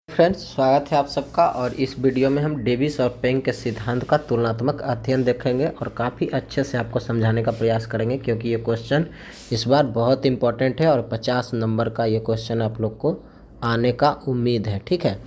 Friends, स्वागत है आप सबका। और इस वीडियो में हम डेविस और पेंग के सिद्धांत का तुलनात्मक अध्ययन देखेंगे और काफ़ी अच्छे से आपको समझाने का प्रयास करेंगे, क्योंकि ये क्वेश्चन इस बार बहुत इंपॉर्टेंट है और 50 नंबर का ये क्वेश्चन आप लोग को आने का उम्मीद है। ठीक है,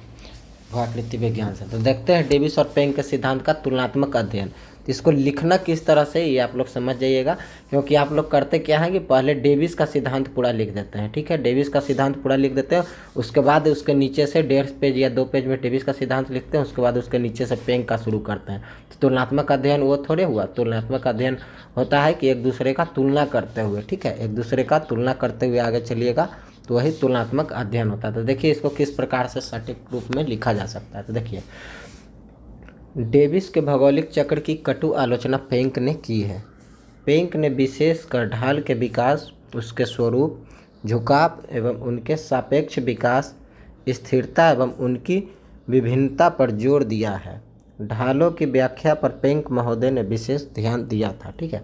भौतिक विज्ञान से। तो देखते हैं डेविस और पेंग के सिद्धांत का तुलनात्मक अध्ययन। तो इसको लिखना किस तरह से ये आप लोग समझ जाइएगा, क्योंकि आप लोग करते क्या है कि पहले डेविस का सिद्धांत पूरा लिख देते हैं। ठीक है, डेविस का सिद्धांत पूरा लिख देते हैं, उसके बाद उसके नीचे से 1.5 पेज या 2 पेज में डेविस का सिद्धांत लिखते हैं, उसके बाद उसके नीचे से पेंग का शुरू करते हैं। तो तुलनात्मक अध्ययन वो थोड़े हुआ। तुलनात्मक अध्ययन होता है कि एक दूसरे का तुलना करते हुए, ठीक है, एक दूसरे का तुलना करते हुए आगे चलिएगा, तो वही तुलनात्मक अध्ययन होता है। तो देखिए इसको किस प्रकार से सटीक रूप में लिखा जा सकता है। तो देखिए, डेविस के भौगोलिक चक्र की कटु आलोचना पेंक ने की है। पेंक ने विशेषकर ढाल के विकास, उसके स्वरूप, झुकाव एवं उनके सापेक्ष विकास, स्थिरता एवं उनकी विभिन्नता पर जोर दिया है। ढालों की व्याख्या पर पेंक महोदय ने विशेष ध्यान दिया था। ठीक है,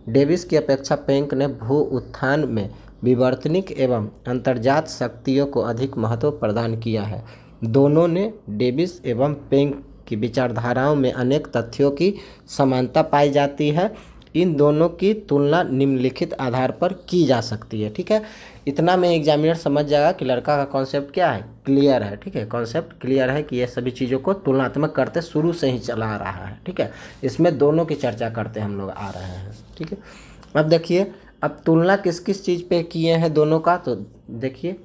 डेविस की अपेक्षा पेंक ने भू उत्थान में विवर्तनिक एवं अंतर्जात शक्तियों को अधिक महत्व प्रदान किया है। दोनों ने डेविस एवं पेंक की विचारधाराओं में अनेक तथ्यों की समानता पाई जाती है। इन दोनों की तुलना निम्नलिखित आधार पर की जा सकती है। ठीक है, इतना में एग्जामिनर समझ जाएगा कि लड़का का कॉन्सेप्ट क्या है, क्लियर है। ठीक है, कॉन्सेप्ट क्लियर है कि ये सभी चीज़ों को तुलनात्मक करते शुरू से ही चला आ रहा है। ठीक है, इसमें दोनों की चर्चा करते हम लोग आ रहे हैं। ठीक है, अब देखिए, अब तुलना किस किस चीज़ पे किए हैं दोनों का। तो देखिए,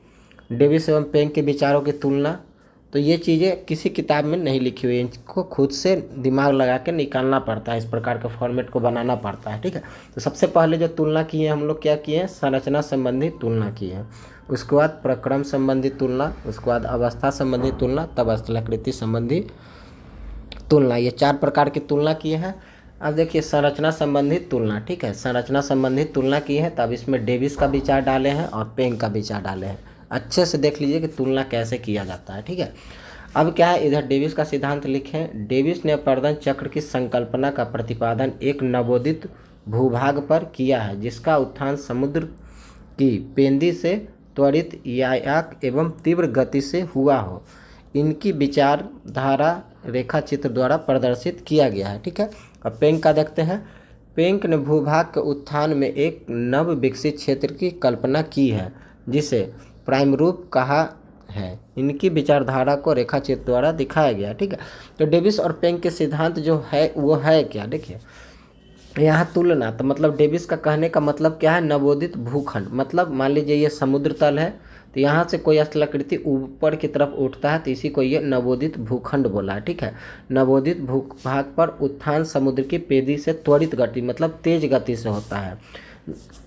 डेविस एवं पेंग के विचारों की तुलना, तो ये चीज़ें किसी किताब में नहीं लिखी हुई है, इनको खुद से दिमाग लगा के निकालना पड़ता है, इस प्रकार के फॉर्मेट को बनाना पड़ता है। ठीक है, तो सबसे पहले जो तुलना की है हम लोग क्या किए हैं, संरचना संबंधी तुलना की है, उसके बाद प्रक्रम संबंधी तुलना, उसके बाद अवस्था संबंधी तुलना, तब स्थलाकृति संबंधी तुलना। ये 4 प्रकार की तुलना किए हैं। अब देखिए संरचना संबंधी तुलना। ठीक है, संरचना संबंधी तुलना की है, तब इसमें डेविस का विचार डाले हैं और पेंग का विचार डाले हैं। अच्छे से देख लीजिए कि तुलना कैसे किया जाता है। ठीक है, अब क्या है, इधर डेविस का सिद्धांत लिखें। डेविस ने अपवर्तन चक्र की संकल्पना का प्रतिपादन एक नवोदित भूभाग पर किया है, जिसका उत्थान समुद्र की पेंदी से त्वरित, यायाक एवं तीव्र गति से हुआ हो। इनकी विचारधारा रेखा चित्र द्वारा प्रदर्शित किया गया है। ठीक है, अब पेंग का देखते हैं। पेंग ने भूभाग के उत्थान में एक नव विकसित क्षेत्र की कल्पना की है, जिसे प्राइम रूप कहा है। इनकी विचारधारा को रेखा चित्र द्वारा दिखाया गया। ठीक है, तो डेविस और पेंग के सिद्धांत जो है वो है क्या, देखिए यहाँ तुलना, तो मतलब डेविस का कहने का मतलब क्या है, नवोदित भूखंड। मतलब मान लीजिए ये समुद्र तल है, तो यहाँ से कोई स्थलाकृति ऊपर की तरफ उठता है, तो इसी को ये नवोदित भूखंड बोला है। ठीक है, नवोदित भूभाग पर उत्थान समुद्र की पेदी से त्वरित गति, मतलब तेज गति से होता है।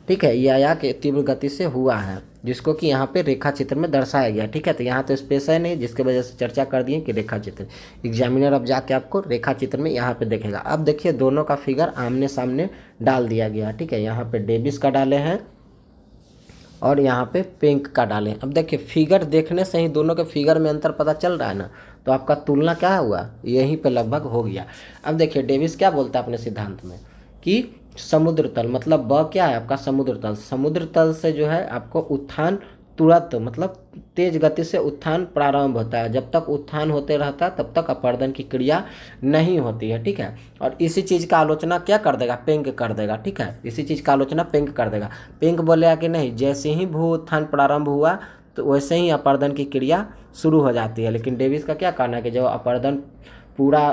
ठीक है, या के तीव्र गति से हुआ है, जिसको कि यहाँ पे रेखा चित्र में दर्शाया गया। ठीक है, तो यहाँ तो स्पेस है नहीं, जिसके वजह से चर्चा कर दिए कि रेखा चित्र। एग्जामिनर अब जाके आपको रेखा चित्र में यहाँ पे देखेगा। अब देखिए दोनों का फिगर आमने सामने डाल दिया गया। ठीक है, यहाँ पे डेविस का डाले हैं और यहाँ पे पेंग का डाले हैं। अब देखिए फिगर देखने से ही दोनों के फिगर में अंतर पता चल रहा है ना, तो आपका तुलना क्या हुआ, यहीं पे लगभग हो गया। अब देखिए डेविस क्या बोलता है अपने सिद्धांत में कि समुद्र तल, मतलब ब क्या है आपका, समुद्र तल। समुद्र तल से जो है आपको उत्थान तुरंत, मतलब तेज गति से उत्थान प्रारंभ होता है। जब तक उत्थान होते रहता है तब तक अपवर्तन की क्रिया नहीं होती है। ठीक है, और इसी चीज़ का आलोचना क्या कर देगा, पेंग कर देगा। ठीक है, इसी चीज़ का आलोचना पेंग कर देगा। पेंग बोलेगा कि नहीं, जैसे ही भू उत्थान प्रारंभ हुआ तो वैसे ही अपवर्तन की क्रिया शुरू हो जाती है। लेकिन डेविस का क्या कहना है कि जब अपवर्तन पूरा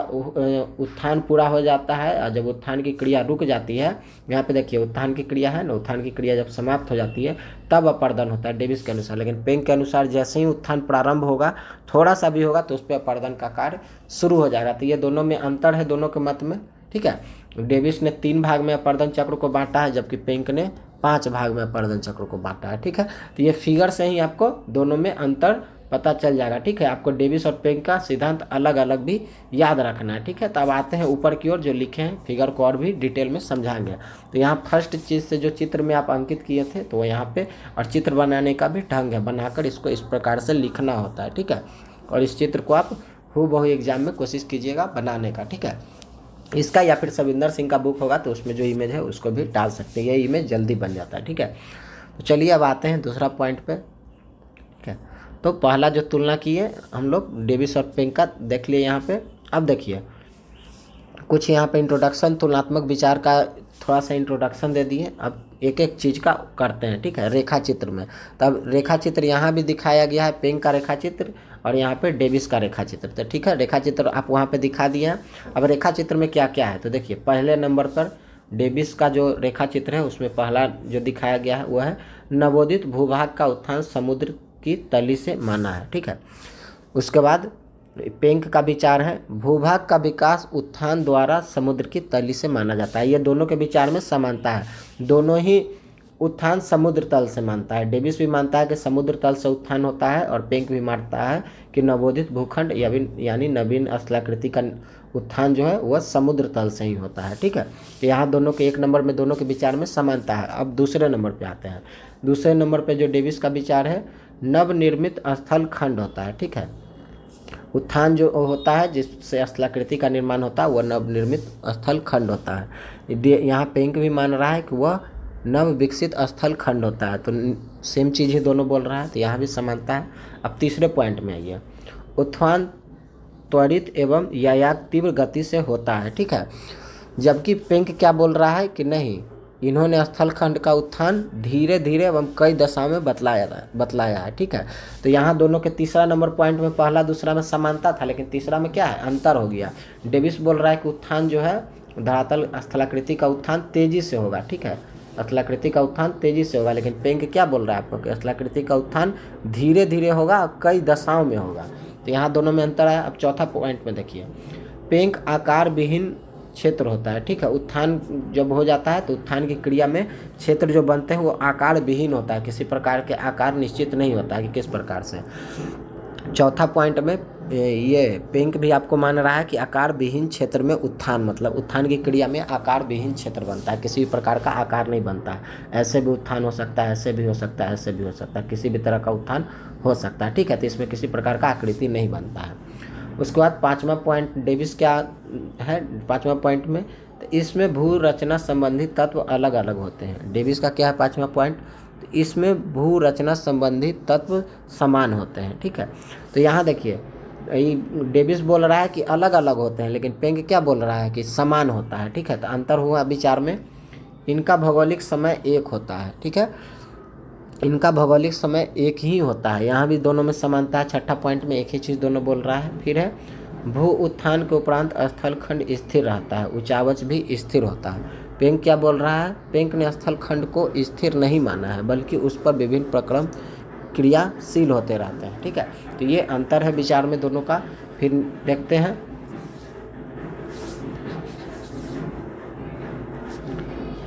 उत्थान पूरा हो जाता है और जब उत्थान की क्रिया रुक जाती है, यहाँ पे देखिए उत्थान की क्रिया है ना, उत्थान की क्रिया जब समाप्त हो जाती है तब अपवर्तन होता है डेविस के अनुसार। लेकिन पेंग के अनुसार जैसे ही उत्थान प्रारंभ होगा, थोड़ा सा भी होगा, तो उस पर अपवर्तन का कार्य शुरू हो जाएगा। तो ये दोनों में अंतर है, दोनों के मत में। ठीक है, डेविस ने 3 भाग में अपवर्तन चक्र को बांटा है, जबकि पेंग ने 5 भाग में अपवर्तन चक्र को बांटा है। ठीक है, तो ये फिगर से ही आपको दोनों में अंतर पता चल जाएगा। ठीक है, आपको डेविस और पेंग का सिद्धांत अलग अलग भी याद रखना है। ठीक है, तब आते हैं ऊपर की ओर, जो लिखे हैं फिगर को और भी डिटेल में समझाएंगे। तो यहाँ फर्स्ट चीज़ से जो चित्र में आप अंकित किए थे, तो यहाँ पे, और चित्र बनाने का भी ढंग है, बनाकर इसको इस प्रकार से लिखना होता है। ठीक है, और इस चित्र को आप हूबहू एग्जाम में कोशिश कीजिएगा बनाने का। ठीक है, इसका या फिर सविंदर सिंह का बुक होगा तो उसमें जो इमेज है उसको भी डाल सकते हैं, ये इमेज जल्दी बन जाता है। ठीक है, तो चलिए अब आते हैं दूसरा पॉइंट पे। ठीक है, तो पहला जो तुलना किए हम लोग डेविस और पेंक का देख लिए यहाँ पे। अब देखिए कुछ यहाँ पे इंट्रोडक्शन, तुलनात्मक विचार का थोड़ा सा इंट्रोडक्शन दे दिए। अब एक एक चीज़ का करते हैं, ठीक है। रेखा चित्र में, तब रेखा चित्र यहाँ भी दिखाया गया है, पेंक का रेखा चित्र और यहाँ पे डेविस का रेखा चित्र। तो ठीक है, रेखा चित्र आप वहाँ पे दिखा दिए हैं। अब रेखा चित्र में क्या क्या है, तो देखिए पहले नंबर पर डेविस का जो रेखा चित्र है उसमें पहला जो दिखाया गया है वो है नवोदित भूभाग का उत्थान समुद्र की तली से माना है, ठीक है। उसके बाद पेंक का विचार है भूभाग का विकास उत्थान द्वारा समुद्र की तली से माना जाता है। ये दोनों के विचार में समानता है, दोनों ही उत्थान समुद्र तल से मानता है। डेविस भी मानता है कि समुद्र तल से उत्थान होता है और पेंक भी मानता है कि नवोदित भूखंड यानी नवीन स्थलाकृति का उत्थान जो है वह समुद्र तल से ही होता है, ठीक है। तो यहाँ दोनों के एक नंबर में दोनों के विचार में समानता है। अब दूसरे नंबर पे आते हैं। दूसरे नंबर पे जो डेविस का विचार है नवनिर्मित स्थल खंड होता है, ठीक है। उत्थान जो होता है जिससे स्थलाकृति का निर्माण होता है वह नवनिर्मित स्थल खंड होता है। यहाँ पेंक भी मान रहा है कि वह नव विकसित स्थल खंड होता है। तो सेम चीज़ ही दोनों बोल रहा है, तो यहाँ भी समानता है। अब तीसरे पॉइंट में आइए, उत्थान त्वरित एवं या तीव्र गति से होता है, ठीक है। जबकि पेंक क्या बोल रहा है कि नहीं, इन्होंने स्थल खंड का उत्थान धीरे धीरे एवं कई दशाओं में बतलाया है, ठीक है। तो यहाँ दोनों के तीसरा नंबर पॉइंट में पहला दूसरा में समानता था, लेकिन तीसरा में क्या है, अंतर हो गया। डेविस बोल रहा है कि उत्थान जो है धरातल स्थलाकृति का उत्थान तेजी से होगा, ठीक है, स्थलाकृति का उत्थान तेजी से होगा। लेकिन पेंक क्या बोल रहा है आपको कि स्थलाकृति का उत्थान धीरे धीरे होगा और कई दशाओं में होगा। तो यहाँ दोनों में अंतर है। अब चौथा पॉइंट में देखिए, पेंक आकार विहीन क्षेत्र होता है, ठीक है। उत्थान जब हो जाता है तो उत्थान की क्रिया में क्षेत्र जो बनते हैं वो आकार विहीन होता है, किसी प्रकार के आकार निश्चित नहीं होता है कि किस प्रकार से। चौथा पॉइंट में ये पेंक भी आपको मान रहा है कि आकार विहीन क्षेत्र में उत्थान, मतलब उत्थान की क्रिया में आकार विहीन क्षेत्र बनता है, किसी भी प्रकार का आकार नहीं बनता है। ऐसे भी उत्थान हो सकता है, ऐसे भी हो सकता है, ऐसे भी हो सकता है, किसी भी तरह का उत्थान हो सकता है, ठीक है। तो इसमें किसी प्रकार का आकृति नहीं बनता है। उसके बाद पांचवा पॉइंट डेविस क्या है, पांचवा पॉइंट में, तो इसमें भू रचना संबंधी तत्व अलग अलग होते हैं। डेविस का क्या है पांचवा पॉइंट, तो इसमें भू रचना संबंधी तत्व समान होते हैं, ठीक है। तो यहाँ देखिए डेविस बोल रहा है कि अलग अलग होते हैं, लेकिन पेंक क्या बोल रहा है कि समान होता है, ठीक है। तो अंतर हुआ विचार में। इनका भौगोलिक समय एक होता है, ठीक है, इनका भौगोलिक समय एक ही होता है। यहाँ भी दोनों में समानता है। छठा पॉइंट में एक ही चीज़ दोनों बोल रहा है। फिर है भू उत्थान के उपरांत स्थल खंड स्थिर रहता है, उचावच भी स्थिर होता है। पेंक क्या बोल रहा है, पेंक ने स्थल खंड को स्थिर नहीं माना है, बल्कि उस पर विभिन्न प्रक्रम क्रियाशील होते रहते हैं, ठीक है। तो ये अंतर है विचार में दोनों का। फिर देखते हैं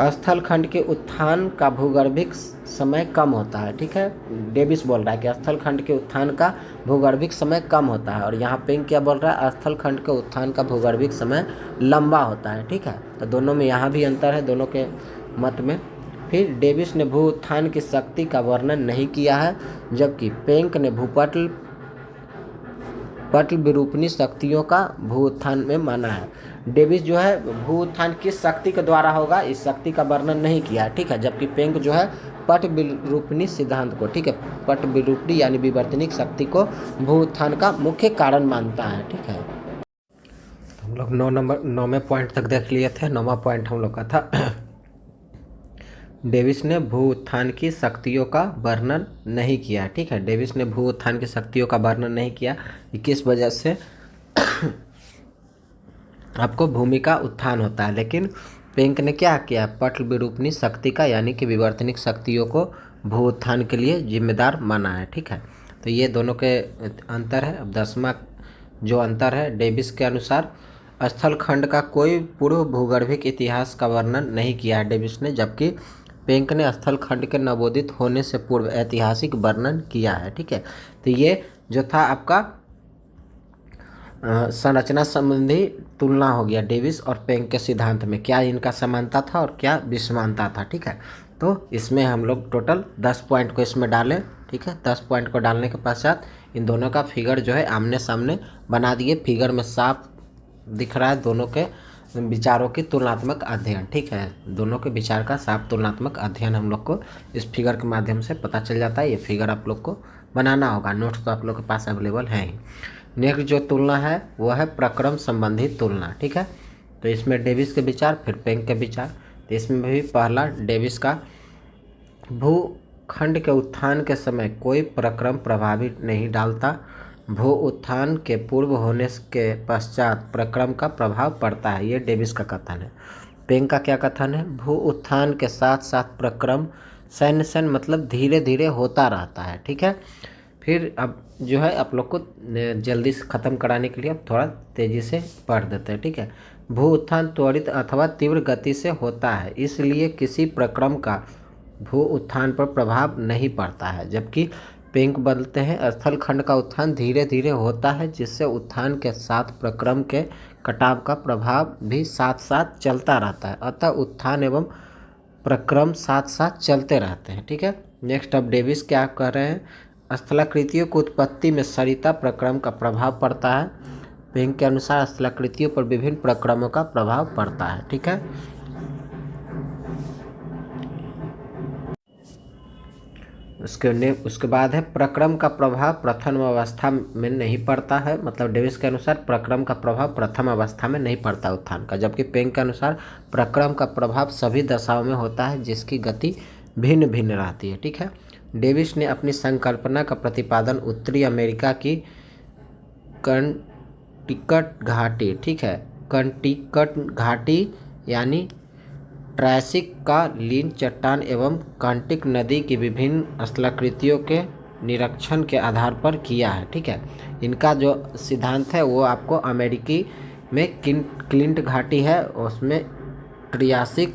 स्थल खंड के उत्थान का भूगर्भिक समय कम होता है, ठीक है। डेविस बोल रहा है कि स्थल खंड के उत्थान का भूगर्भिक समय कम होता है, और यहाँ पेंक क्या बोल रहा है, स्थल खंड के उत्थान का भूगर्भिक समय लंबा होता है, ठीक है। तो दोनों में यहाँ भी अंतर है, दोनों के मत में। फिर डेविस ने भू उत्थान की शक्ति का वर्णन नहीं किया है, जबकि पेंक ने भूपटल विरूपणी शक्तियों का भू उत्थान में माना है। डेविस जो है भू उत्थान किस शक्ति के द्वारा होगा इस शक्ति का वर्णन नहीं किया है, ठीक है। जबकि पेंक जो है पट विरूपणी सिद्धांत को, ठीक है, पट विरूपणी यानी विवर्तनिक शक्ति को भू उत्थान का मुख्य कारण मानता है, ठीक है। हम लोग 9वें पॉइंट तक देख लिए थे। 9वां पॉइंट हम लोग का था डेविस ने भू उत्थान की शक्तियों का वर्णन नहीं किया, ठीक है। डेविस ने भू उत्थान की शक्तियों का वर्णन नहीं किया कि किस वजह से आपको भूमि का उत्थान होता है, लेकिन पेंक ने क्या किया, पटल विरूपणी शक्ति का यानी कि विवर्तनिक शक्तियों को भू उत्थान के लिए जिम्मेदार माना है, ठीक है। तो ये दोनों के अंतर है। अब 10वां जो अंतर है डेविस के अनुसार स्थल खंड का कोई पूर्व भूगर्भिक इतिहास का वर्णन नहीं किया है डेविस ने, जबकि पेंक ने स्थल खंड के नवोदित होने से पूर्व ऐतिहासिक वर्णन किया है, ठीक है। तो ये जो था आपका संरचना संबंधी तुलना हो गया डेविस और पेंक के सिद्धांत में, क्या इनका समानता था और क्या विषमानता था, ठीक है। तो इसमें हम लोग टोटल 10 पॉइंट को इसमें डालें, ठीक है। 10 पॉइंट को डालने के पश्चात इन दोनों का फिगर जो है आमने सामने बना दिए। फिगर में साफ दिख रहा है दोनों के विचारों की तुलनात्मक अध्ययन, ठीक है। दोनों के विचार का साफ तुलनात्मक अध्ययन हम लोग को इस फिगर के माध्यम से पता चल जाता है। ये फिगर आप लोग को बनाना होगा, नोट्स तो आप लोग के पास अवेलेबल है ही। नेक्स्ट जो तुलना है वो है प्रक्रम संबंधी तुलना, ठीक है। तो इसमें डेविस के विचार, फिर पेंक के विचार। तो इसमें भी पहला डेविस का, भूखंड के उत्थान के समय कोई प्रक्रम प्रभावी नहीं डालता, भू उत्थान के पूर्व होने के पश्चात प्रक्रम का प्रभाव पड़ता है, ये डेविस का कथन है। पेंक का क्या कथन है, भू उत्थान के साथ साथ प्रक्रम सैन्य मतलब धीरे धीरे होता रहता है, ठीक है। फिर अब जो है आप लोग को जल्दी से ख़त्म कराने के लिए अब थोड़ा तेज़ी से पढ़ देते हैं, ठीक है। भू उत्थान त्वरित अथवा तीव्र गति से होता है, इसलिए किसी प्रक्रम का भू उत्थान पर प्रभाव नहीं पड़ता है, जबकि पेंक बदलते हैं, स्थल खंड का उत्थान धीरे धीरे होता है, जिससे उत्थान के साथ प्रक्रम के कटाव का प्रभाव भी साथ साथ चलता रहता है, अतः उत्थान एवं प्रक्रम साथ साथ चलते रहते हैं, ठीक है। नेक्स्ट अब डेविस क्या कह रहे हैं, स्थलाकृतियों की उत्पत्ति में सरिता प्रक्रम का प्रभाव पड़ता है, पेंक के अनुसार स्थलाकृतियों पर विभिन्न प्रक्रमों का प्रभाव पड़ता है, ठीक है। उसके बाद है प्रक्रम का प्रभाव प्रथम अवस्था में नहीं पड़ता है, मतलब डेविस के अनुसार प्रक्रम का प्रभाव प्रथम अवस्था में नहीं पड़ता उत्थान का, जबकि पेंक के अनुसार प्रक्रम का प्रभाव सभी दशाओं में होता है जिसकी गति भिन्न भिन्न रहती है, ठीक है। डेविस ने अपनी संकल्पना का प्रतिपादन उत्तरी अमेरिका की कनेटिकट घाटी, ठीक है, कनेटिकट घाटी यानी ट्रायसिक का लीन चट्टान एवं कॉन्टिक नदी की विभिन्न स्थलाकृतियों के निरीक्षण के आधार पर किया है, ठीक है। इनका जो सिद्धांत है वो आपको अमेरिकी में क्लिंट घाटी है, उसमें ट्रियासिक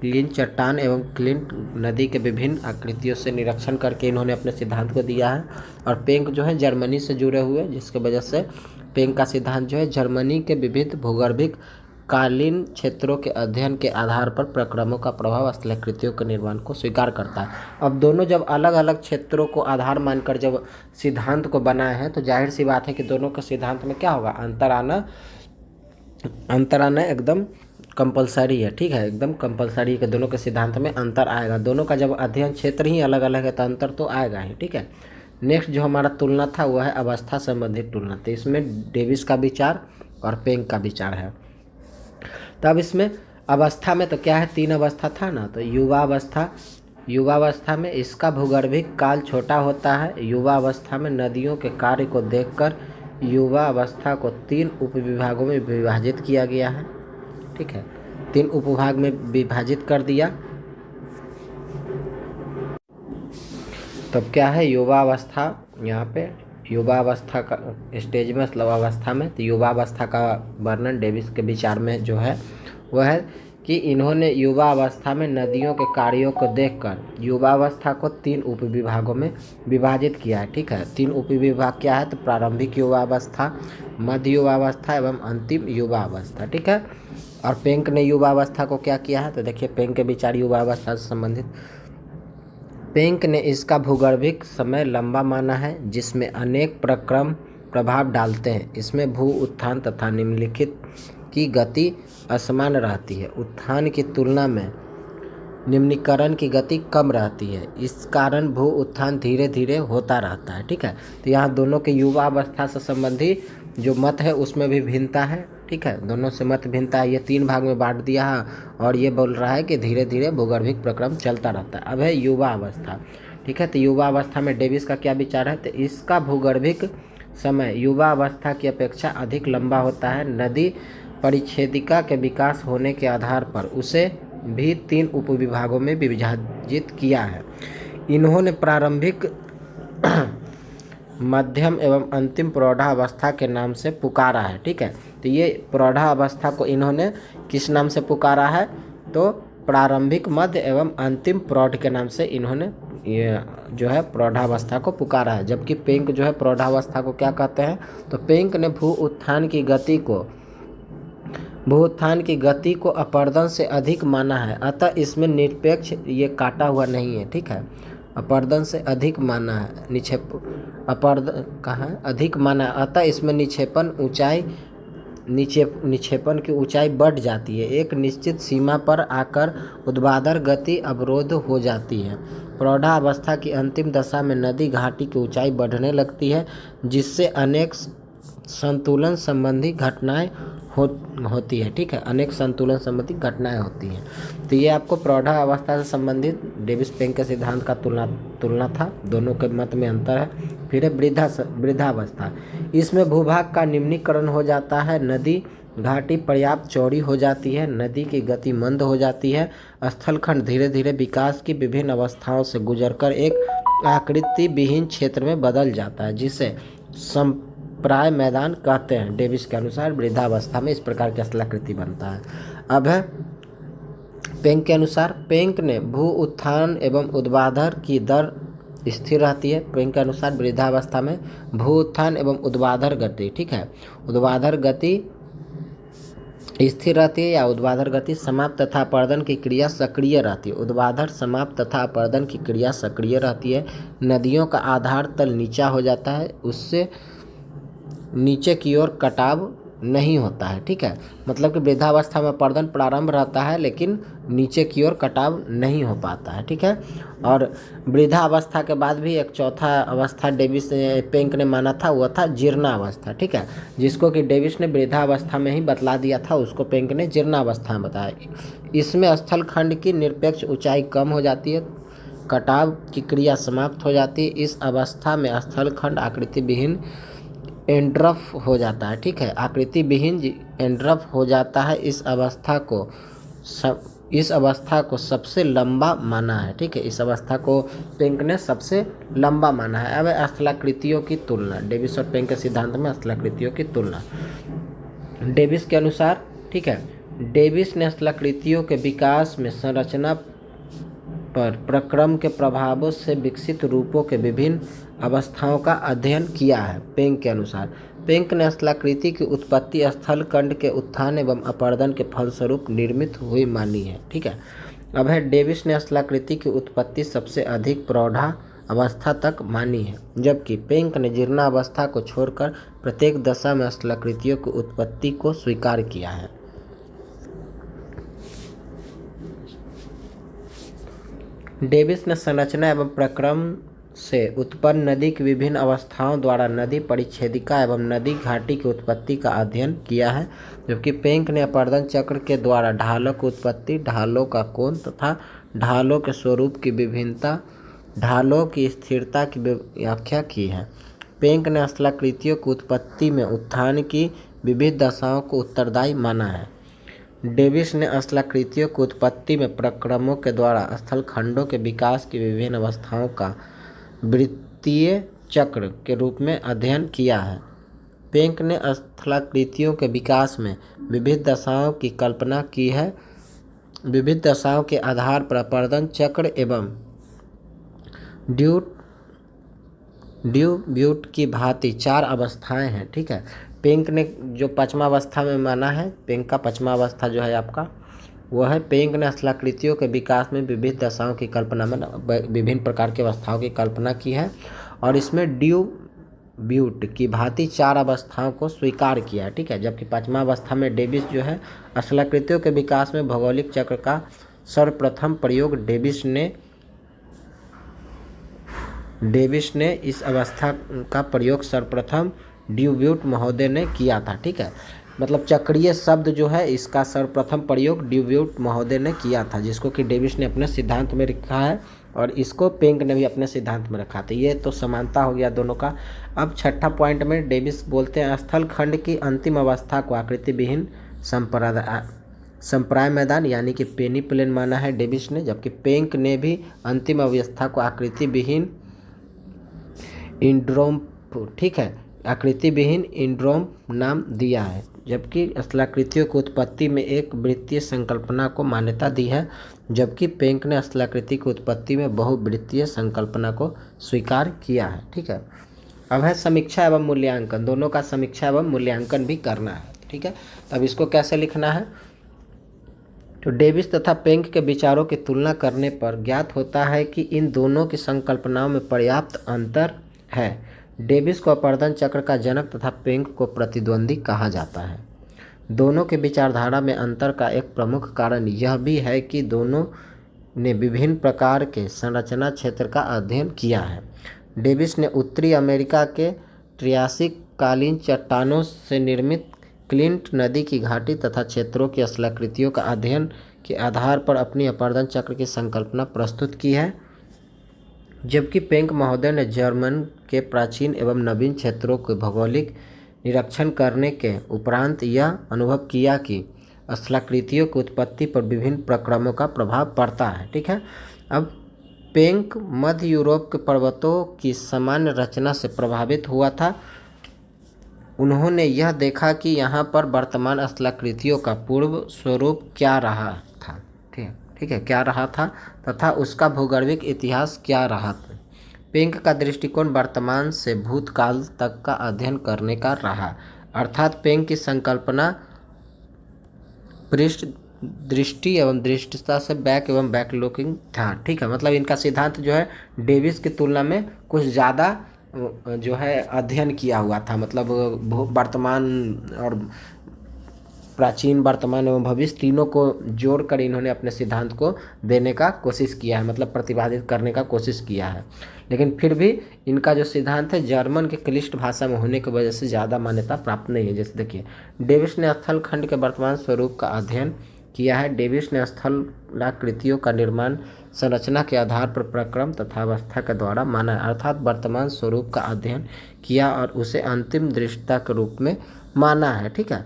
लीन चट्टान एवं क्लिंट नदी के विभिन्न आकृतियों से निरीक्षण करके इन्होंने अपने सिद्धांत को दिया है। और पेंक जो है जर्मनी से जुड़े हुए, जिसके वजह से पेंक का सिद्धांत जो है जर्मनी के विविध भूगर्भिक कालीन क्षेत्रों के अध्ययन के आधार पर प्रक्रमों का प्रभाव स्थलाकृतियों के निर्माण को स्वीकार करता है। अब दोनों जब अलग अलग क्षेत्रों को आधार मानकर जब सिद्धांत को बनाए हैं, तो जाहिर सी बात है कि दोनों के सिद्धांत में क्या होगा, अंतर आना एकदम कंपलसरी है, ठीक है, एकदम कंपलसरी है कि दोनों के सिद्धांत में अंतर आएगा। दोनों का जब अध्ययन क्षेत्र ही अलग अलग है तो अंतर तो आएगा ही, ठीक है। नेक्स्ट जो हमारा तुलना था वो है अवस्था संबंधित तुलना। तो इसमें डेविस का विचार और पेंक का विचार है। तब इसमें अवस्था में तो क्या है, 3 अवस्था था ना, तो युवावस्था में इसका भूगर्भिक काल छोटा होता है। युवा अवस्था में नदियों के कार्य को देखकर युवा अवस्था को 3 उपविभागों में विभाजित किया गया है, ठीक है, 3 उपभाग में विभाजित कर दिया। तब क्या है युवा अवस्था, यहाँ पे युवा अवस्था का स्टेज में मतलब अवस्था में, तो युवा अवस्था का वर्णन डेविस के विचार में जो है वह है कि इन्होंने युवा अवस्था में नदियों के कार्यों को देखकर युवा अवस्था को 3 उपविभागों में विभाजित किया है, ठीक है। 3 उपविभाग क्या है, तो प्रारंभिक युवा अवस्था, मध्य युवा अवस्था एवं अंतिम युवा अवस्था, ठीक है। और पेंक ने युवा अवस्था को क्या किया है, तो देखिए पेंक के विचार युवा अवस्था से संबंधित। पेंक ने इसका भूगर्भिक समय लंबा माना है, जिसमें अनेक प्रक्रम प्रभाव डालते हैं। इसमें भू उत्थान तथा निम्नलिखित की गति असमान रहती है। उत्थान की तुलना में निम्नीकरण की गति कम रहती है, इस कारण भू उत्थान धीरे धीरे होता रहता है, ठीक है। तो यहाँ दोनों के युवा अवस्था से संबंधी जो मत है उसमें भी भिन्नता है, ठीक है, दोनों से मत भिन्नता है। ये 3 भाग में बांट दिया है और ये बोल रहा है कि धीरे धीरे भूगर्भिक प्रक्रम चलता रहता है। अब है युवा अवस्था, ठीक है। तो युवा अवस्था में डेविस का क्या विचार है, तो इसका भूगर्भिक समय युवा अवस्था की अपेक्षा अधिक लंबा होता है। नदी परिच्छेदिका के विकास होने के आधार पर उसे भी 3 उपविभागों में विभाजित किया है। इन्होंने प्रारंभिक मध्यम एवं अंतिम प्रौढ़ावस्था के नाम से पुकारा है, ठीक है। तो ये प्रौढ़ावस्था को इन्होंने किस नाम से पुकारा है, तो प्रारंभिक, मध्य एवं अंतिम प्रौढ़ के नाम से इन्होंने ये जो है प्रौढ़ावस्था को पुकारा है। जबकि पेंक जो है प्रौढ़ावस्था को क्या कहते हैं, तो पेंक ने भू उत्थान की गति को अपर्दन से अधिक माना है, अतः इसमें निरपेक्ष ये काटा हुआ नहीं है, ठीक है। अपर्दन से अधिक माना है, अपर्दन कहाँ अधिक माना है, अतः इसमें निक्षेपण की ऊंचाई बढ़ जाती है। एक निश्चित सीमा पर आकर ऊर्ध्वाधर गति अवरोध हो जाती है। प्रौढ़ा अवस्था की अंतिम दशा में नदी घाटी की ऊंचाई बढ़ने लगती है, जिससे अनेक संतुलन संबंधी घटनाएं होती है। ठीक है, अनेक संतुलन संबंधी घटनाएं होती हैं। तो ये आपको प्रौढ़ा अवस्था से संबंधित डेविस पेंक के सिद्धांत का तुलना था, दोनों के मत में अंतर है। फिर है वृद्धावस्था। इसमें भूभाग का निम्नीकरण हो जाता है, नदी घाटी पर्याप्त चौड़ी हो जाती है, नदी की गति मंद हो जाती है, स्थलखंड धीरे धीरे विकास की विभिन्न अवस्थाओं से गुजरकर एक आकृति विहीन क्षेत्र में बदल जाता है, जिसे संप्राय मैदान कहते हैं। डेविस के अनुसार वृद्धावस्था में इस प्रकार की स्थलाकृति बनता है। अब है पेंक के अनुसार, पेंक ने भू उत्थान एवं ऊर्ध्वाधर की दर स्थिर रहती है। पेंक के अनुसार वृद्धावस्था में भू उत्थान एवं ऊर्ध्वाधर गति, ठीक है, ऊर्ध्वाधर गति स्थिर रहती है या ऊर्ध्वाधर गति समाप्त तथा अपर्दन की क्रिया सक्रिय रहती है। ऊर्ध्वाधर समाप्त तथा अपर्दन की क्रिया सक्रिय रहती है। नदियों का आधार तल नीचा हो जाता है, उससे नीचे की ओर कटाव नहीं होता है। ठीक है, मतलब कि वृद्धावस्था में अपर्दन प्रारंभ रहता है लेकिन नीचे की ओर कटाव नहीं हो पाता है। ठीक है, और वृद्धावस्था के बाद भी एक चौथा अवस्था डेविस पेंक ने माना था, वह था जीर्णावस्था। ठीक है, जिसको कि डेविस ने वृद्धावस्था में ही बतला दिया था, उसको पेंक ने जीर्णावस्था में बताया। इसमें स्थलखंड की निरपेक्ष ऊंचाई कम हो जाती है, कटाव की क्रिया समाप्त हो जाती है। इस अवस्था में स्थलखंड आकृति विहीन एंड्रफ हो जाता है। ठीक है, आकृति विहीन एंड्रफ हो जाता है। इस अवस्था को सबसे लंबा माना है। ठीक है, इस अवस्था को पेंक ने सबसे लंबा माना है। अब स्थलाकृतियों की तुलना, डेविस और पेंक के सिद्धांत में स्थलाकृतियों की तुलना। डेविस के अनुसार, ठीक है, डेविस ने स्थलाकृतियों के विकास में संरचना पर प्रक्रम के प्रभावों से विकसित रूपों के विभिन्न अवस्थाओं का अध्ययन किया है। पेंक के अनुसार, पेंक ने स्थलाकृति की उत्पत्ति स्थलखंड के उत्थान एवं अपर्दन के फलस्वरूप निर्मित हुई मानी है। ठीक है, अब है डेविस ने स्थलाकृति की उत्पत्ति सबसे अधिक प्रौढ़ा अवस्था तक मानी है, जबकि पेंक ने जीर्णावस्था को छोड़कर प्रत्येक दशा में स्थलाकृतियों की उत्पत्ति को स्वीकार किया है। डेविस ने संरचना एवं प्रक्रम से उत्पन्न नदी की विभिन्न अवस्थाओं द्वारा नदी परिच्छेदिका एवं नदी घाटी की उत्पत्ति का अध्ययन किया है, जबकि पेंक ने अपर्दन चक्र के द्वारा ढालों की उत्पत्ति, ढालों का कोण तथा ढालों के स्वरूप की विभिन्नता, ढालों की स्थिरता की व्याख्या की है। पेंक ने स्थलाकृतियों की उत्पत्ति में उत्थान की विविध दशाओं को उत्तरदायी माना है। डेविस ने स्थलाकृतियों की उत्पत्ति में प्रक्रमों के द्वारा स्थलखंडों के विकास की विभिन्न अवस्थाओं का वृत्तीय चक्र के रूप में अध्ययन किया है। पेंक ने स्थलाकृतियों के विकास में विविध दशाओं की कल्पना की है। विविध दशाओं के आधार पर अपर्दन चक्र एवं ड्यूब्यूट की भांति 4 अवस्थाएं हैं। ठीक है, पेंक ने जो 5वां अवस्था में माना है, पेंक का 5वां अवस्था जो है आपका, वह है पेंक ने स्थलाकृतियों के विकास में विविध दशाओं की कल्पना में विभिन्न प्रकार की अवस्थाओं की कल्पना की है और इसमें ड्यूब्यूट की भांति 4 अवस्थाओं को स्वीकार किया है। ठीक है, जबकि 5वां अवस्था में डेविस जो है स्थलाकृतियों के विकास में भौगोलिक चक्र का सर्वप्रथम प्रयोग डेविस ने इस अवस्था का प्रयोग सर्वप्रथम ड्यूब्यूट महोदय ने किया था। ठीक है, मतलब चक्रीय शब्द जो है इसका सर्वप्रथम प्रयोग ड्यूब्यूट महोदय ने किया था, जिसको कि डेविस ने अपने सिद्धांत में रखा है और इसको पेंक ने भी अपने सिद्धांत में रखा था। ये तो समानता हो गया दोनों का। अब 6ठा पॉइंट में डेविस बोलते हैं स्थलखंड की अंतिम अवस्था को आकृति विहीन संप्राय मैदान यानी कि पेनी प्लेन माना है डेविस ने, जबकि पेंक ने भी अंतिम अवस्था को आकृति विहीन इंड्रोम, ठीक है, आकृति विहीन इंड्रोम नाम दिया है, जबकि स्थलाकृतियों की उत्पत्ति में एक वृत्तीय संकल्पना को मान्यता दी है, जबकि पेंक ने स्थलाकृति की उत्पत्ति में बहुवृत्तीय संकल्पना को स्वीकार किया है। ठीक है, अब है समीक्षा एवं मूल्यांकन, दोनों का समीक्षा एवं मूल्यांकन भी करना है। ठीक है, तब इसको कैसे लिखना है, तो डेविस तथा पेंक के विचारों की तुलना करने पर ज्ञात होता है कि इन दोनों की संकल्पनाओं में पर्याप्त अंतर है। डेविस को अपर्दन चक्र का जनक तथा पेंक को प्रतिद्वंदी कहा जाता है। दोनों के विचारधारा में अंतर का एक प्रमुख कारण यह भी है कि दोनों ने विभिन्न प्रकार के संरचना क्षेत्र का अध्ययन किया है। डेविस ने उत्तरी अमेरिका के ट्रियासिक कालीन चट्टानों से निर्मित क्लिंट नदी की घाटी तथा क्षेत्रों की स्थलाकृतियों का अध्ययन के आधार पर अपनी अपर्दन चक्र की संकल्पना प्रस्तुत की है, जबकि पेंक महोदय ने जर्मन के प्राचीन एवं नवीन क्षेत्रों के भौगोलिक निरीक्षण करने के उपरांत यह अनुभव किया कि स्थलाकृतियों की उत्पत्ति पर विभिन्न प्रक्रमों का प्रभाव पड़ता है। ठीक है। अब पेंक मध्य यूरोप के पर्वतों की सामान्य रचना से प्रभावित हुआ था। उन्होंने यह देखा कि यहाँ पर वर्तमान स्थलाकृतियों का पूर्व स्वरूप क्या रहा था, ठीक है, क्या रहा था तथा उसका भूगर्भिक इतिहास क्या रहा था। पेंक का दृष्टिकोण वर्तमान से भूतकाल तक का अध्ययन करने का रहा, अर्थात पेंक की संकल्पना पृष्ठ दृष्टि एवं दृष्टिता से बैक एवं बैक लुकिंग था। ठीक है, मतलब इनका सिद्धांत जो है डेविस की तुलना में कुछ ज़्यादा जो है अध्ययन किया हुआ था, मतलब वर्तमान और प्राचीन, वर्तमान एवं भविष्य तीनों को जोड़कर इन्होंने अपने सिद्धांत को देने का कोशिश किया है, मतलब प्रतिपादित करने का कोशिश किया है। लेकिन फिर भी इनका जो सिद्धांत है जर्मन के क्लिष्ट भाषा में होने की वजह से ज़्यादा मान्यता प्राप्त नहीं है। जैसे देखिए, डेविस ने स्थल खंड के वर्तमान स्वरूप का अध्ययन किया है। डेविस ने स्थलाकृतियों का निर्माण संरचना के आधार पर प्रक्रम तथा अवस्था के द्वारा माना है, अर्थात वर्तमान स्वरूप का अध्ययन किया और उसे अंतिम दृष्टता के रूप में माना है। ठीक है,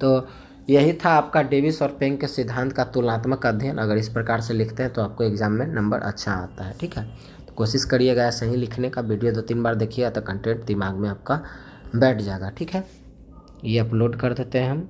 तो यही था आपका डेविस और पेंक के सिद्धांत का तुलनात्मक अध्ययन। अगर इस प्रकार से लिखते हैं तो आपको एग्जाम में नंबर अच्छा आता है। ठीक है, तो कोशिश करिएगा सही लिखने का। वीडियो 2-3 बार देखिएगा तो कंटेंट दिमाग में आपका बैठ जाएगा। ठीक है, ये अपलोड कर देते हैं हम।